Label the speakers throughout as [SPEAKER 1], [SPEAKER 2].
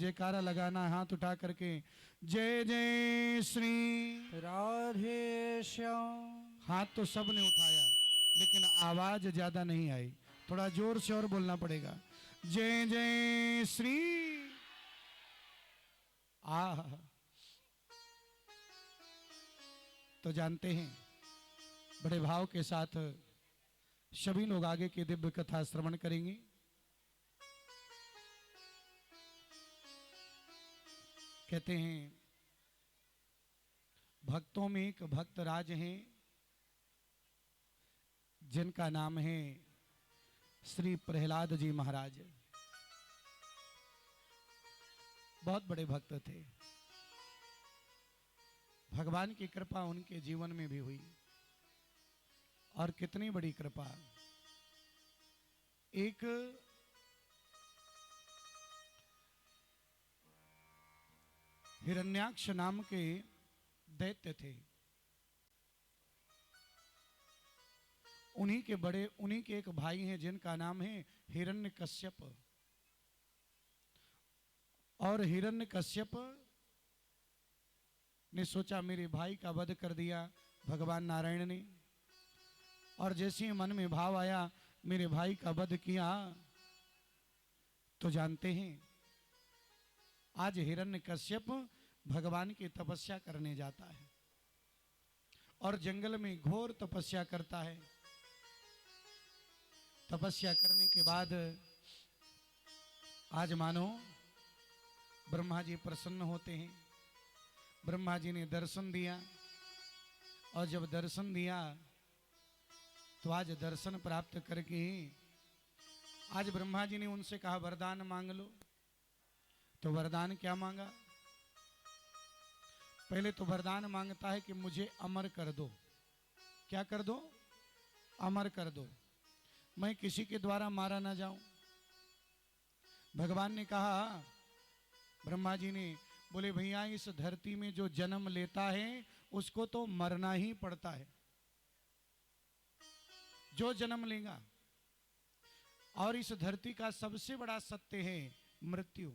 [SPEAKER 1] जयकारा लगाना, हाथ उठा करके जय जय श्री
[SPEAKER 2] राधे श्याम।
[SPEAKER 1] हाथ तो सब ने उठाया लेकिन आवाज ज्यादा नहीं आई, थोड़ा जोर से और बोलना पड़ेगा। जय जय श्री आ। तो जानते हैं बड़े भाव के साथ सभी लोग आगे की दिव्य कथा श्रवण करेंगे। कहते हैं भक्तों में एक भक्त राज हैं जिनका नाम है श्री प्रहलाद जी महाराज। बहुत बड़े भक्त थे, भगवान की कृपा उनके जीवन में भी हुई। और कितनी बड़ी कृपा, एक हिरण्याक्ष नाम के दैत्य थे, उन्हीं के एक भाई हैं जिनका नाम है हिरण्यकश्यप। और हिरण्यकश्यप ने सोचा मेरे भाई का वध कर दिया भगवान नारायण ने, और जैसे ही मन में भाव आया मेरे भाई का वध किया। तो जानते हैं आज हिरण्यकश्यप भगवान की तपस्या करने जाता है और जंगल में घोर तपस्या करता है। तपस्या करने के बाद आज मानो ब्रह्मा जी प्रसन्न होते हैं। ब्रह्मा जी ने दर्शन दिया, और जब दर्शन दिया तो आज दर्शन प्राप्त करके आज ब्रह्मा जी ने उनसे कहा वरदान मांग लो। तो वरदान क्या मांगा? पहले तो वरदान मांगता है कि मुझे अमर कर दो। क्या कर दो? अमर कर दो, मैं किसी के द्वारा मारा ना जाऊं। भगवान ने कहा, ब्रह्मा जी ने बोले भैया इस धरती में जो जन्म लेता है उसको तो मरना ही पड़ता है, जो जन्म लेगा। और इस धरती का सबसे बड़ा सत्य है मृत्यु,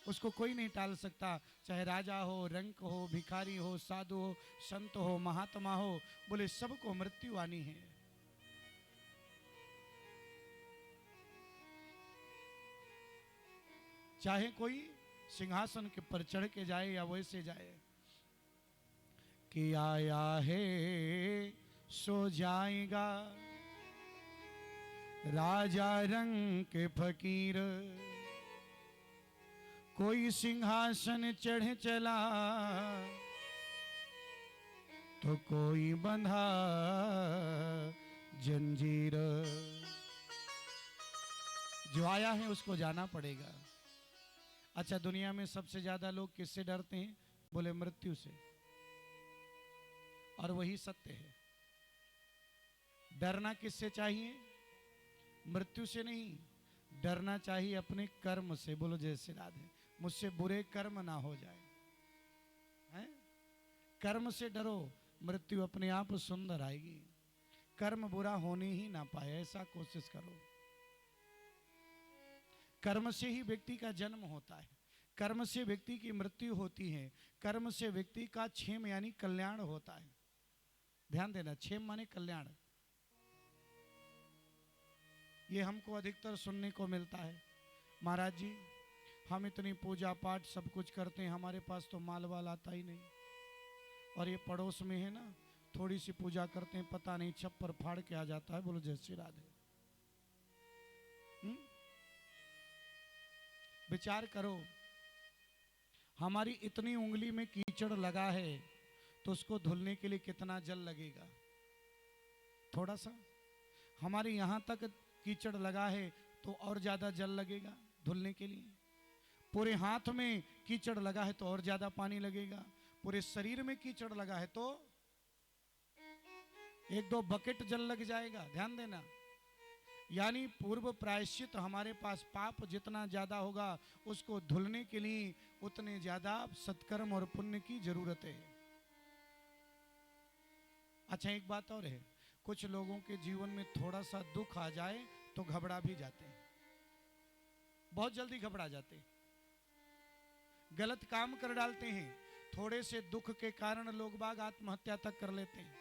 [SPEAKER 1] उसको कोई नहीं टाल सकता। चाहे राजा हो, रंक हो, भिखारी हो, साधु हो, संत हो, महात्मा हो, बोले सबको मृत्यु आनी है। चाहे कोई सिंहासन के पर चढ़ के जाए या वैसे जाए, कि आया है सो जाएगा राजा रंग के फकीर, कोई सिंहासन चढ़ चला तो कोई बंधा जंजीर। जो आया है उसको जाना पड़ेगा। अच्छा, दुनिया में सबसे ज्यादा लोग किससे डरते हैं? बोले मृत्यु से, और वही सत्य है। डरना किससे चाहिए? मृत्यु से नहीं, डरना चाहिए अपने कर्म से। बोलो जय श्री राधे। मुझसे बुरे कर्म ना हो जाए, हैं? कर्म से डरो, मृत्यु अपने आप सुंदर आएगी। कर्म बुरा होने ही ना पाए, ऐसा कोशिश करो। कर्म से ही व्यक्ति का जन्म होता है, कर्म से व्यक्ति की मृत्यु होती है, कर्म से व्यक्ति का क्षेम यानी कल्याण होता है। ध्यान देना, क्षेम माने कल्याण। ये हमको अधिकतर सुनने को मिलता है, महाराज जी हम इतनी पूजा पाठ सब कुछ करते हैं, हमारे पास तो माल वाल आता ही नहीं। और ये पड़ोस में है ना, थोड़ी सी पूजा करते हैं, पता नहीं छप्पर फाड़ के आ जाता है। बोलो जय श्री राधे। विचार करो, हमारी इतनी उंगली में कीचड़ लगा है तो उसको धुलने के लिए कितना जल लगेगा? थोड़ा सा। हमारे यहां तक कीचड़ लगा है तो और ज्यादा जल लगेगा धुलने के लिए। पूरे हाथ में कीचड़ लगा है तो और ज्यादा पानी लगेगा। पूरे शरीर में कीचड़ लगा है तो 1-2 बकेट जल लग जाएगा। ध्यान देना, यानी पूर्व प्रायश्चित हमारे पास पाप जितना ज्यादा होगा उसको धुलने के लिए उतने ज्यादा सत्कर्म और पुण्य की जरूरत है। अच्छा, एक बात और है, कुछ लोगों के जीवन में थोड़ा सा दुख आ जाए तो घबरा भी जाते हैं, बहुत जल्दी घबरा जाते हैं। गलत काम कर डालते हैं। थोड़े से दुख के कारण लोग बाग आत्महत्या तक कर लेते हैं।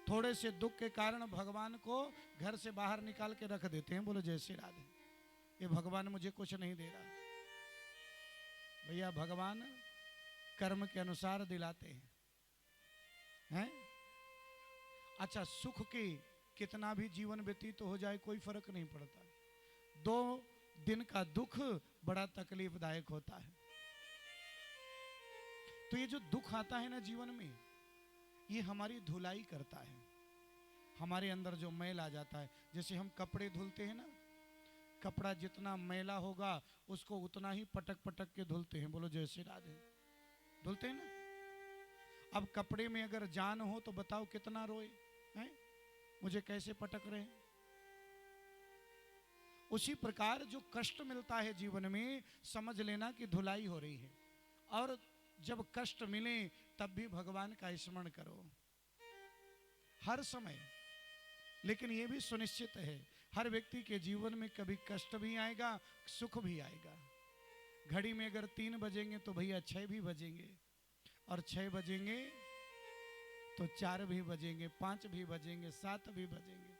[SPEAKER 1] थोड़े से दुख के कारण भगवान को घर से बाहर निकाल के रख देते हैं। बोलो जय श्री राधे। ये भगवान मुझे कुछ नहीं दे रहा। भैया भगवान कर्म के अनुसार दिलाते हैं? अच्छा, सुख के कितना भी जीवन व्यतीत तो हो जाए कोई फर्क नहीं पड़ता। 2 दिन का दुख बड़ा तकलीफदायक होता है। तो ये जो दुख आता है ना जीवन में, ये हमारी धुलाई करता है। हमारे अंदर जो मैल आ जाता है, जैसे हम कपड़े धुलते हैं ना, कपड़ा जितना मैला होगा उसको उतना ही पटक पटक के धुलते हैं। बोलो जय श्री राधे। धुलते हैं ना। अब कपड़े में अगर जान हो तो बताओ कितना रोए हैं, मुझे कैसे पटक रहे हैं। उसी प्रकार जो कष्ट मिलता है जीवन में, समझ लेना कि धुलाई हो रही है। और जब कष्ट मिले तब भी भगवान का स्मरण करो हर समय। लेकिन यह भी सुनिश्चित है, हर व्यक्ति के जीवन में कभी कष्ट भी आएगा, सुख भी आएगा। घड़ी में अगर 3 बजेंगे तो भैया 6 भी बजेंगे, और 6 बजेंगे तो 4 भी बजेंगे, 5 भी बजेंगे, 7 भी बजेंगे।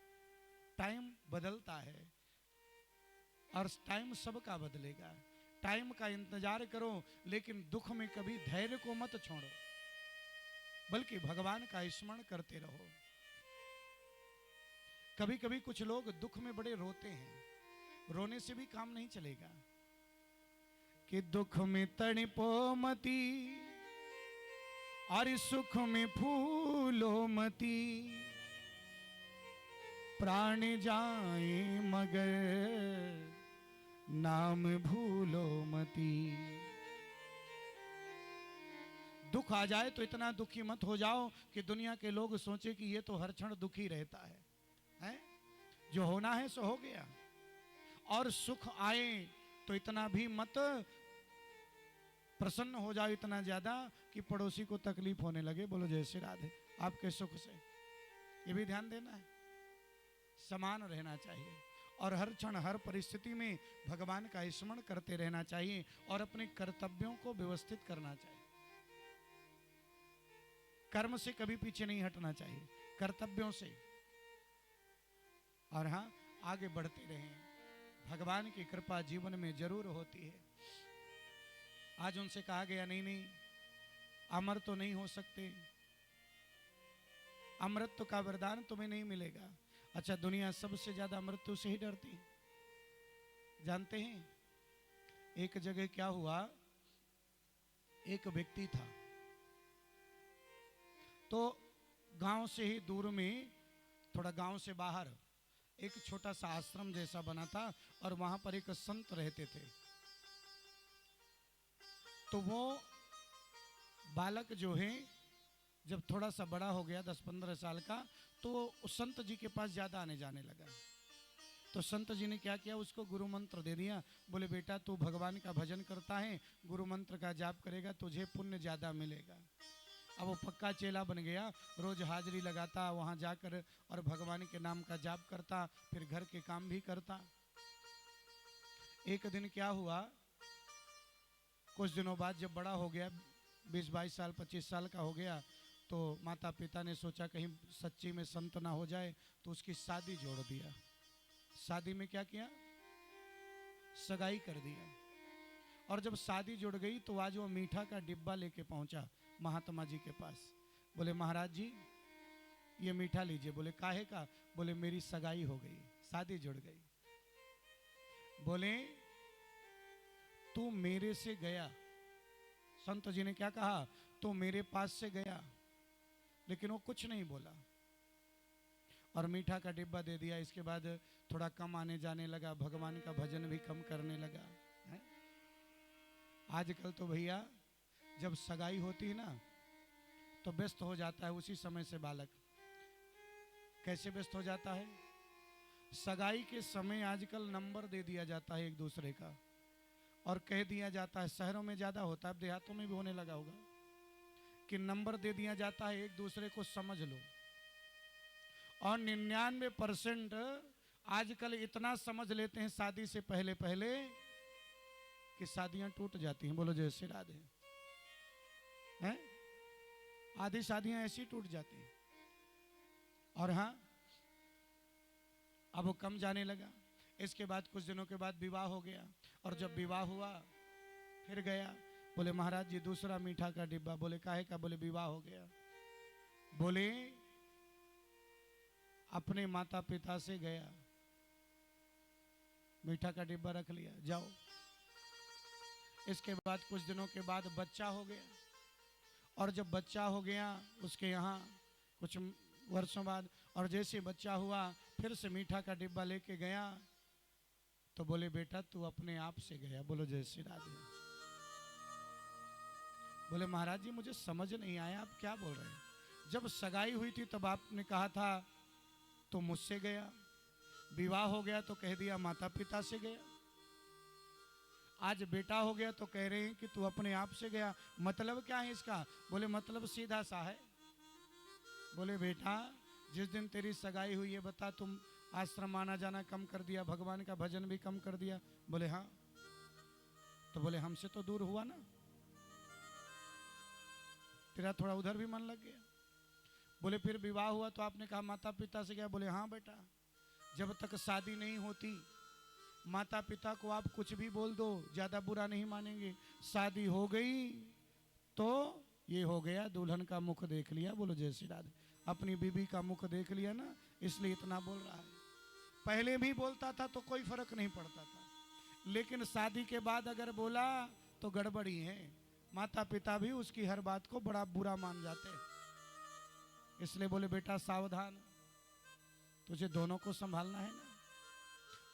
[SPEAKER 1] टाइम बदलता है और टाइम सबका बदलेगा। टाइम का इंतजार करो, लेकिन दुख में कभी धैर्य को मत छोड़ो, बल्कि भगवान का स्मरण करते रहो। कभी कभी कुछ लोग दुख में बड़े रोते हैं, रोने से भी काम नहीं चलेगा। कि दुख में तड़पो मती और सुख में फूलो मती, प्राण जाए मगर नाम भूलो मती। दुख आ जाए तो इतना दुखी मत हो जाओ कि दुनिया के लोग सोचे कि ये तो हर क्षण दुखी रहता है। जो होना है सो हो गया। और सुख आए तो इतना भी मत प्रसन्न हो जाओ इतना ज्यादा कि पड़ोसी को तकलीफ होने लगे। बोलो जय श्री राधे। आपके सुख से ये भी ध्यान देना है, समान रहना चाहिए और हर क्षण हर परिस्थिति में भगवान का स्मरण करते रहना चाहिए और अपने कर्तव्यों को व्यवस्थित करना चाहिए। कर्म से कभी पीछे नहीं हटना चाहिए, कर्तव्यों से। और हाँ, आगे बढ़ते रहें। भगवान की कृपा जीवन में जरूर होती है। आज उनसे कहा गया नहीं अमर तो नहीं हो सकते, अमृत का वरदान तुम्हें नहीं मिलेगा। अच्छा, दुनिया सबसे ज्यादा मृत्यु से ही डरती है। जानते हैं एक जगह क्या हुआ, एक व्यक्ति था, तो गांव से ही दूर में, थोड़ा गांव से बाहर एक छोटा सा आश्रम जैसा बना था और वहां पर एक संत रहते थे। तो वो बालक जो है जब थोड़ा सा बड़ा हो गया 10-15 साल का, तो उस संत जी के पास ज्यादा आने जाने लगा। तो संत जी ने क्या किया, उसको गुरु मंत्र दे दिया। बोले बेटा तू भगवान का भजन करता है, गुरु मंत्र का जाप करेगा, तुझे पुण्य ज्यादा मिलेगा। अब वो पक्का चेला बन गया, रोज हाजिरी लगाता, वहां जाकर और भगवान के नाम का जाप करता, फिर घर के काम भी करता। एक दिन क्या हुआ, कुछ दिनों बाद जब बड़ा हो गया, 20-22 साल 25 साल का हो गया, तो माता पिता ने सोचा कहीं सच्ची में संत ना हो जाए, तो उसकी शादी जोड़ दिया। शादी में क्या किया, सगाई कर दिया। और जब शादी जुड़ गई तो आज वो मीठा का डिब्बा लेके पहुंचा महात्मा जी के पास। बोले महाराज जी ये मीठा लीजिए। बोले काहे का? बोले मेरी सगाई हो गई, शादी जुड़ गई। बोले तू मेरे से गया, संत जी ने क्या कहा, तू मेरे पास से गया, लेकिन वो कुछ नहीं बोला और मीठा का डिब्बा दे दिया। इसके बाद थोड़ा कम आने जाने लगा, भगवान का भजन भी कम करने लगा। आजकल तो भैया जब सगाई होती है ना तो व्यस्त हो जाता है उसी समय से बालक। कैसे व्यस्त हो जाता है, सगाई के समय आजकल नंबर दे दिया जाता है एक दूसरे का और कह दिया जाता है, शहरों में ज्यादा होता है, देहातों में भी होने लगा होगा, कि नंबर दे दिया जाता है एक दूसरे को समझ लो। और 99% आजकल इतना समझ लेते हैं शादी से पहले पहले कि शादियां टूट जाती हैं, बोलो जय श्री राधे। हैं? आधी शादियां ऐसी टूट जाती हैं। और हाँ, अब वो कम जाने लगा। इसके बाद कुछ दिनों के बाद विवाह हो गया, और जब विवाह हुआ फिर गया, बोले महाराज जी दूसरा मीठा का डिब्बा। बोले काहे का? बोले विवाह हो गया। बोले अपने माता पिता से गया, मीठा का डिब्बा रख लिया, जाओ। इसके बाद कुछ दिनों के बाद बच्चा हो गया, और जब बच्चा हो गया उसके यहाँ कुछ वर्षों बाद, और जैसे बच्चा हुआ फिर से मीठा का डिब्बा लेके गया, तो बोले बेटा तू अपने आप से गया। बोलो जय श्री राधे। बोले महाराज जी मुझे समझ नहीं आया, आप क्या बोल रहे हैं? जब सगाई हुई थी तब आपने कहा था तो मुझसे गया, विवाह हो गया तो कह दिया माता पिता से गया, आज बेटा हो गया तो कह रहे हैं कि तू अपने आप से गया। मतलब क्या है इसका? बोले मतलब सीधा सा है। बोले बेटा जिस दिन तेरी सगाई हुई है बता, तुम आश्रम आना जाना कम कर दिया, भगवान का भजन भी कम कर दिया। बोले हाँ। तो बोले हमसे तो दूर हुआ ना, तेरा थोड़ा उधर भी मन लग गया। बोले फिर विवाह हुआ तो आपने कहा माता पिता से गया। बोले हाँ बेटा, जब तक शादी नहीं होती माता पिता को आप कुछ भी बोल दो, ज्यादा बुरा नहीं मानेंगे। शादी हो गई तो ये हो गया, दुल्हन का मुख देख लिया। बोलो जय श्री राधे। अपनी बीबी का मुख देख लिया ना, इसलिए इतना बोल रहा है। पहले भी बोलता था तो कोई फर्क नहीं पड़ता था, लेकिन शादी के बाद अगर बोला तो गड़बड़ी है। माता पिता भी उसकी हर बात को बड़ा बुरा मान जाते हैं। इसलिए बोले बेटा सावधान, तुझे दोनों को संभालना है ना।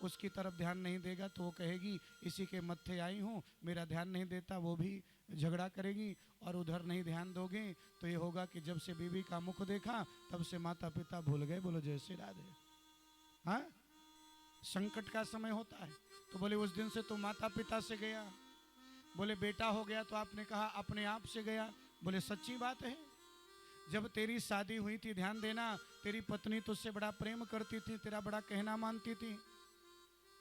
[SPEAKER 1] उसकी तरफ ध्यान नहीं देगा तो वो कहेगी इसी के मत्थे आई हूँ, मेरा ध्यान नहीं देता, वो भी झगड़ा करेगी। और उधर नहीं ध्यान दोगे तो ये होगा कि जब से बीवी का मुख देखा तब से माता पिता भूल गए। बोलो जय श्री राधे। हाँ, संकट का समय होता है। तो बोले उस दिन से तो माता पिता से गया। बोले बेटा हो गया तो आपने कहा अपने आप से गया। बोले सच्ची बात है, जब तेरी शादी हुई थी ध्यान देना, तेरी पत्नी तुझसे बड़ा प्रेम करती थी, तेरा बड़ा कहना मानती थी,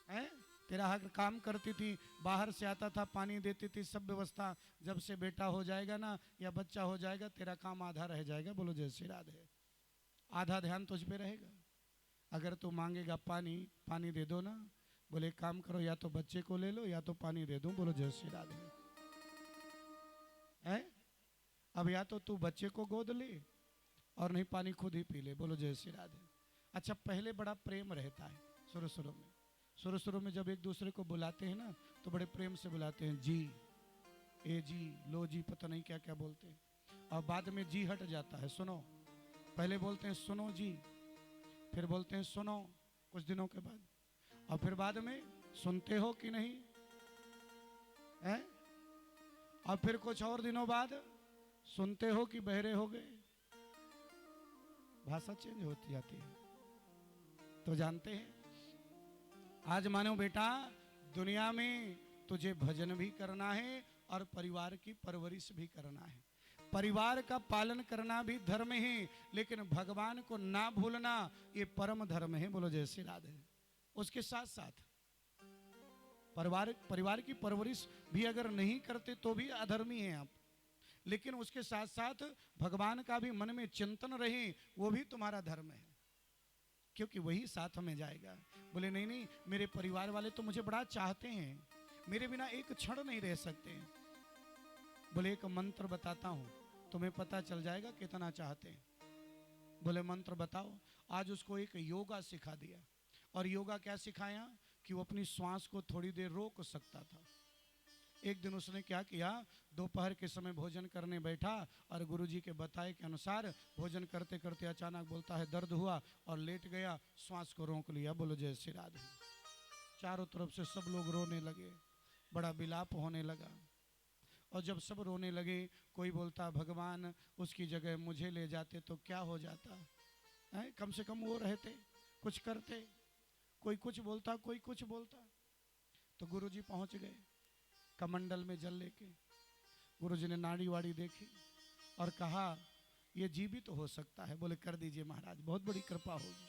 [SPEAKER 1] हैं? तेरा हर काम करती थी, बाहर से आता था पानी देती थी, सब व्यवस्था। जब से बेटा हो जाएगा ना या बच्चा हो जाएगा तेरा काम आधा रह जाएगा। बोलो जय श्री राधे। आधा ध्यान तुझ पे रहेगा। अगर तू मांगेगा पानी, पानी दे दो ना। बोले एक काम करो, या तो बच्चे को ले लो या तो पानी दे दूं। बोलो जय श्री राधे। हैं? अब या तो तू बच्चे को गोद ले और नहीं पानी खुद ही पी ले। बोलो जय श्री राधे। अच्छा, पहले बड़ा प्रेम रहता है शुरू शुरू में जब एक दूसरे को बुलाते हैं ना तो बड़े प्रेम से बुलाते हैं, जी, ए जी, लो जी, पता नहीं क्या क्या बोलते हैं। और बाद में जी हट जाता है, सुनो। पहले बोलते हैं सुनो जी, फिर बोलते हैं सुनो कुछ दिनों के बाद, और फिर बाद में सुनते हो कि नहीं है, और फिर कुछ और दिनों बाद सुनते हो कि बहरे हो गए। भाषा चेंज होती जाती है। तो जानते हैं, आज मानो बेटा दुनिया में तुझे भजन भी करना है और परिवार की परवरिश भी करना है। परिवार का पालन करना भी धर्म है, लेकिन भगवान को ना भूलना ये परम धर्म है। बोलो जय श्री राधे। उसके साथ साथ परिवार की परवरिश भी अगर नहीं करते तो भी अधर्मी हैं आप, लेकिन उसके साथ साथ भगवान का भी मन में चिंतन रहे, वो भी तुम्हारा धर्म है, क्योंकि वही साथ में जाएगा। बोले नहीं नहीं, मेरे परिवार वाले तो मुझे बड़ा चाहते हैं, मेरे बिना एक क्षण नहीं रह सकते। बोले एक मंत्र बताता हूं, तुम्हें पता चल जाएगा कितना चाहते हैं। बोले मंत्र बताओ। आज उसको एक योगा सिखा दिया। और योगा क्या सिखाया कि वो अपनी श्वास को थोड़ी देर रोक सकता था। एक दिन उसने क्या किया, दोपहर के समय भोजन करने बैठा और गुरुजी के बताए के अनुसार भोजन करते करते अचानक बोलता है दर्द हुआ और लेट गया, श्वास को रोक लिया। बोलो जय श्री राधे। चारों तरफ से सब लोग रोने लगे, बड़ा विलाप होने लगा। और जब सब रोने लगे, कोई बोलता भगवान उसकी जगह मुझे ले जाते तो क्या हो जाता है, कम से कम वो रहते, कुछ करते। कोई कुछ बोलता, कोई कुछ बोलता। तो गुरुजी पहुंच गए कमंडल में जल लेके। गुरुजी ने नाड़ी वाड़ी देखी और कहा ये जीवित तो हो सकता है। बोले कर दीजिए महाराज, बहुत बड़ी कृपा होगी।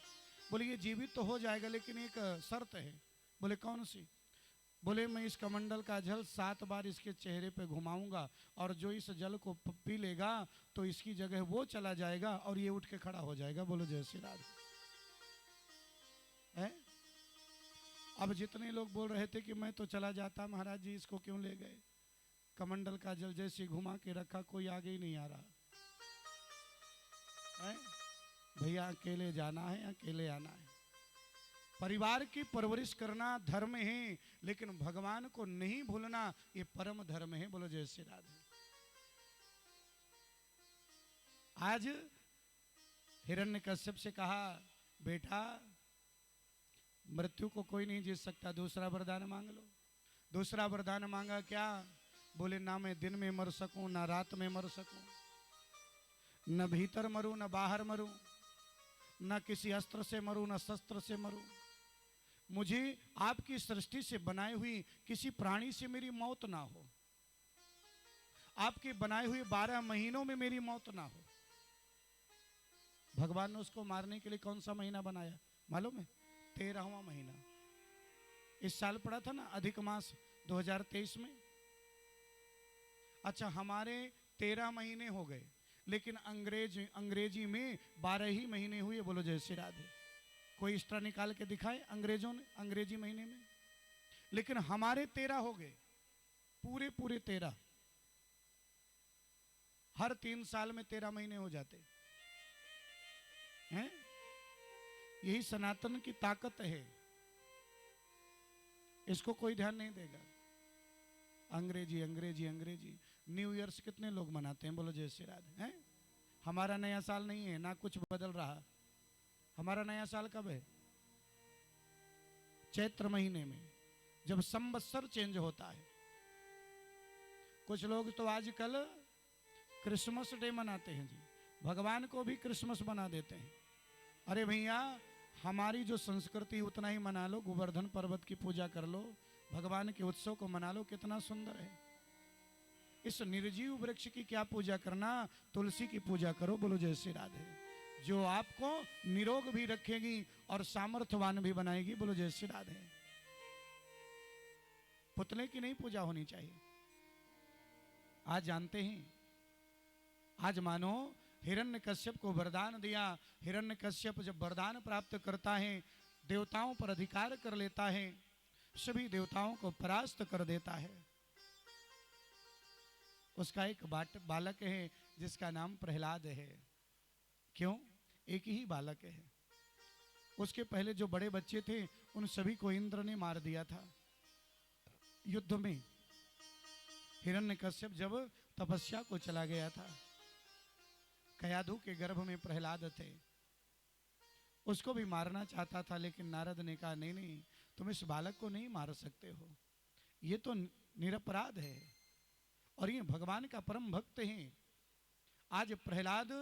[SPEAKER 1] बोले ये जीवित तो हो जाएगा, लेकिन एक शर्त है। बोले कौन सी? बोले मैं इस कमंडल का जल 7 बार इसके चेहरे पे घुमाऊंगा और जो इस जल को पी लेगा तो इसकी जगह वो चला जाएगा और ये उठ के खड़ा हो जाएगा। बोलो जय श्री राधे। है? अब जितने लोग बोल रहे थे कि मैं तो चला जाता, महाराज जी इसको क्यों ले गए? कमंडल का जल जैसे घुमा के रखा, कोई आगे ही नहीं आ रहा है। भैया अकेले जाना है, अकेले आना है। परिवार की परवरिश करना धर्म है, लेकिन भगवान को नहीं भूलना ये परम धर्म है। बोलो जय श्री राधे। आज हिरण्यकश्यप से कहा, बेटा मृत्यु को कोई नहीं जीत सकता, दूसरा वरदान मांग लो। दूसरा वरदान मांगा क्या? बोले ना मैं दिन में मर सकूं, ना रात में मर सकूं, न भीतर मरूं न बाहर मरूं, न किसी अस्त्र से मरूं न शस्त्र से मरूं। मुझे आपकी सृष्टि से बनाई हुई किसी प्राणी से मेरी मौत ना हो, आपके बनाए हुए 12 महीनों में मेरी मौत ना हो। भगवान ने उसको मारने के लिए कौन सा महीना बनाया मालूम है? 13वां महीना। इस साल पड़ा था ना अधिक मास 2023 में। अच्छा, हमारे 13 महीने हो गए, लेकिन अंग्रेजी में 12 ही महीने हुए। बोलो जय श्री राधे। कोई एक्स्ट्रा निकाल के दिखाए अंग्रेजों ने अंग्रेजी महीने में? लेकिन हमारे 13 हो गए, पूरे पूरे 13। हर 3 साल में 13 महीने हो जाते हैं। यही सनातन की ताकत है, इसको कोई ध्यान नहीं देगा। अंग्रेजी अंग्रेजी अंग्रेजी। न्यू ईयर्स कितने लोग मनाते हैं? बोलो जय श्री राधे। हैं? हमारा नया साल नहीं है, ना कुछ बदल रहा। हमारा नया साल कब है? चैत्र महीने में, जब संवत्सर चेंज होता है। कुछ लोग तो आजकल क्रिसमस डे मनाते हैं जी, भगवान को भी क्रिसमस बना देते हैं। अरे भैया, हमारी जो संस्कृति उतना ही मना लो, गोवर्धन पर्वत की पूजा कर लो, भगवान के उत्सव को मना लो, कितना सुंदर है। इस निर्जीव वृक्ष की क्या पूजा करना, तुलसी की पूजा करो। बोलो जय श्री राधे, जो आपको निरोग भी रखेगी और सामर्थ्यवान भी बनाएगी। बोलो जय श्री राधे। पुतले की नहीं पूजा होनी चाहिए। आज जानते हैं, आज मानो हिरण्यकश्यप को वरदान दिया। हिरण्यकश्यप जब वरदान प्राप्त करता है, देवताओं पर अधिकार कर लेता है, सभी देवताओं को परास्त कर देता है। उसका एक बालक है जिसका नाम प्रहलाद है। क्यों? एक ही बालक है। उसके पहले जो बड़े बच्चे थे उन सभी को इंद्र ने मार दिया था युद्ध में। हिरण्यकश्यप जब तपस्या को चला गया था, कयाधु के गर्भ में प्रहलाद थे, उसको भी मारना चाहता था, लेकिन नारद ने कहा नहीं नहीं, तुम इस बालक को नहीं मार सकते हो, ये तो निरपराध है और ये भगवान का परम भक्त है। आज प्रहलाद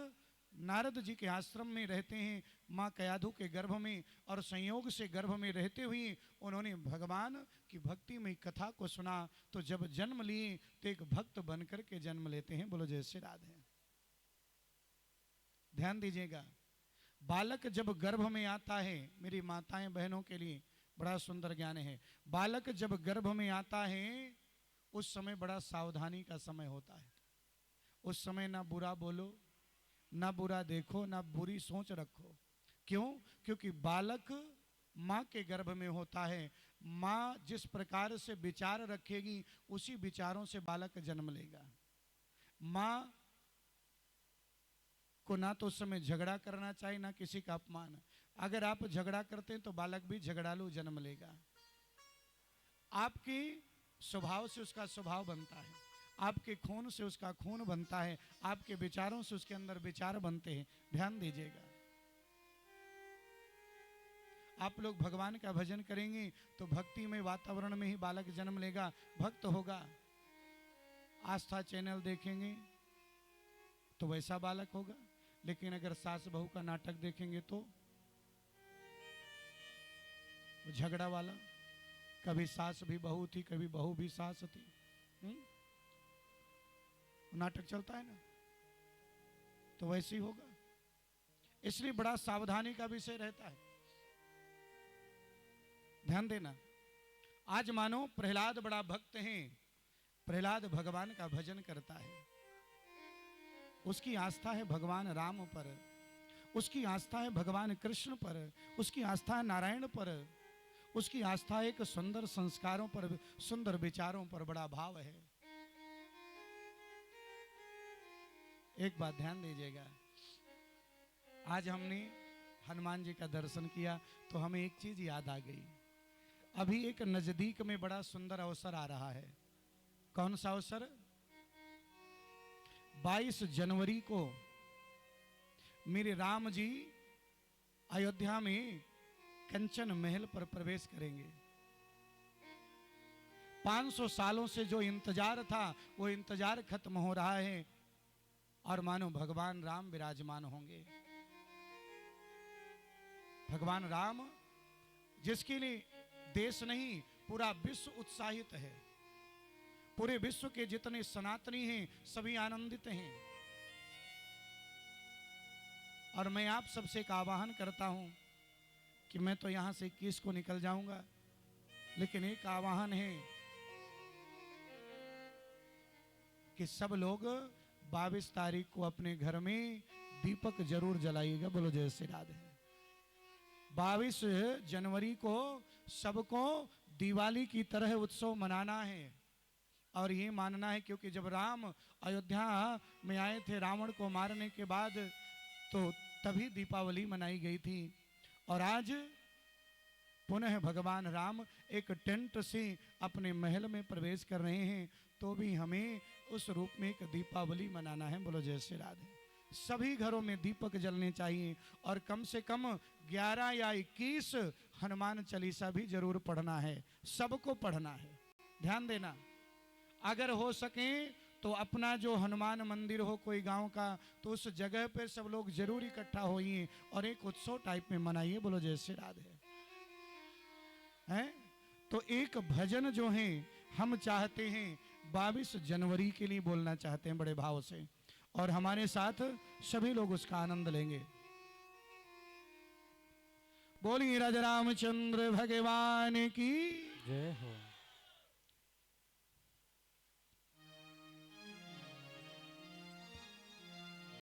[SPEAKER 1] नारद जी के आश्रम में रहते हैं, माँ कयाधु के गर्भ में, और संयोग से गर्भ में रहते हुए उन्होंने भगवान की भक्ति में कथा को सुना। तो जब जन्म लिए तो एक भक्त बनकर के जन्म लेते हैं। बोलो जय श्री राधे। ध्यान दीजिएगा, बालक जब गर्भ में आता है, मेरी माताएं बहनों के लिए बड़ा सुंदर ज्ञान है। बालक जब गर्भ में आता है उस समय बड़ा सावधानी का समय होता है। उस समय ना बुरा बोलो, ना बुरा देखो, ना बुरी सोच रखो। क्यों? क्योंकि बालक माँ के गर्भ में होता है। माँ जिस प्रकार से विचार रखेगी उसी विचारों से बालक जन्म लेगा। माँ को ना तो उस समय झगड़ा करना चाहिए, ना किसी का अपमान। अगर आप झगड़ा करते हैं तो बालक भी झगड़ालू जन्म लेगा। आपकी स्वभाव से उसका स्वभाव बनता है, आपके खून से उसका खून बनता है, आपके विचारों से उसके अंदर विचार बनते हैं। ध्यान दीजिएगा, आप लोग भगवान का भजन करेंगे तो भक्ति में वातावरण में ही बालक जन्म लेगा, भक्त होगा। आस्था चैनल देखेंगे तो वैसा बालक होगा, लेकिन अगर सास बहू का नाटक देखेंगे तो झगड़ा वाला। कभी सास भी बहू थी, कभी बहू भी सास थी। नाटक चलता है ना, तो वैसे ही होगा। इसलिए बड़ा सावधानी का विषय रहता है। ध्यान देना। आज मानो प्रहलाद बड़ा भक्त है, प्रहलाद भगवान का भजन करता है, उसकी आस्था है भगवान राम पर, उसकी आस्था है भगवान कृष्ण पर, उसकी आस्था है नारायण पर, उसकी आस्था एक सुंदर संस्कारों पर, सुंदर विचारों पर बड़ा भाव है। एक बात ध्यान दीजिएगा, आज हमने हनुमान जी का दर्शन किया तो हमें एक चीज याद आ गई। अभी एक नजदीक में बड़ा सुंदर अवसर आ रहा है। कौन सा अवसर? 22 जनवरी को मेरे राम जी अयोध्या में कंचन महल पर प्रवेश करेंगे। 500 सालों से जो इंतजार था वो इंतजार खत्म हो रहा है और मानो भगवान राम विराजमान होंगे। भगवान राम जिसके लिए देश नहीं पूरा विश्व उत्साहित है, पूरे विश्व के जितने सनातनी हैं सभी आनंदित हैं। और मैं आप सबसे एक आह्वान करता हूं कि मैं तो यहां से 21 को निकल जाऊंगा, लेकिन एक आह्वान है कि सब लोग 22 तारीख को अपने घर में दीपक जरूर जलाइएगा। बोलो जय श्री राधे। 22 जनवरी को सबको दिवाली की तरह उत्सव मनाना है और ये मानना है, क्योंकि जब राम अयोध्या में आए थे रावण को मारने के बाद, तो तभी दीपावली मनाई गई थी। और आज पुनः भगवान राम एक टेंट से अपने महल में प्रवेश कर रहे हैं, तो भी हमें उस रूप में एक दीपावली मनाना है। बोलो जय श्री राधे। सभी घरों में दीपक जलने चाहिए और कम से कम 11 या 21 हनुमान चालीसा भी जरूर पढ़ना है, सबको पढ़ना है। ध्यान देना, अगर हो सके तो अपना जो हनुमान मंदिर हो कोई गांव का, तो उस जगह पे सब लोग जरूर इकट्ठा होइए और एक उत्सव टाइप में मनाइए। बोलो जय श्री राधे। हैं तो एक भजन जो है हम चाहते हैं 22 जनवरी के लिए बोलना चाहते हैं बड़े भाव से, और हमारे साथ सभी लोग उसका आनंद लेंगे। बोलिए राजा रामचंद्र भगवान की
[SPEAKER 2] जय हो।